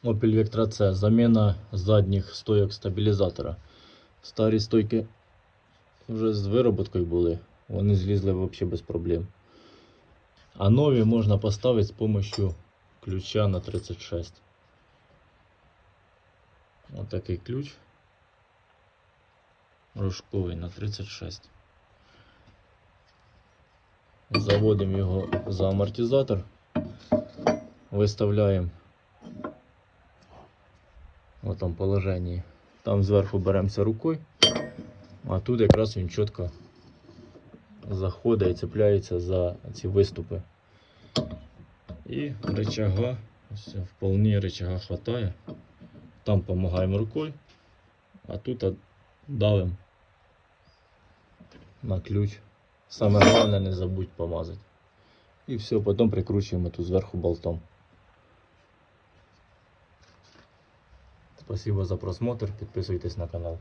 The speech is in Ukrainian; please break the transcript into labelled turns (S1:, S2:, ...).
S1: Opel Vectra C. Заміна задніх стойок стабілізатора. Старі стойки вже з вироботкою були, вони злізли взагалі без проблем. А нові можна поставити з допомогою ключа на 36. Ось такий ключ. Рожковий на 36. Заводимо його за амортизатор. Виставляємо в этом положенні. Там зверху беремося рукою, а тут якраз він чітко заходить і цепляється за ці виступи. І рычага, вполне рычага хватає. Там допомагаємо рукою, а тут давимо на ключ. Саме головне не забудь помазати. І все, потім прикручуємо тут зверху болтом. Спасибо за просмотр, підписуйтесь на канал.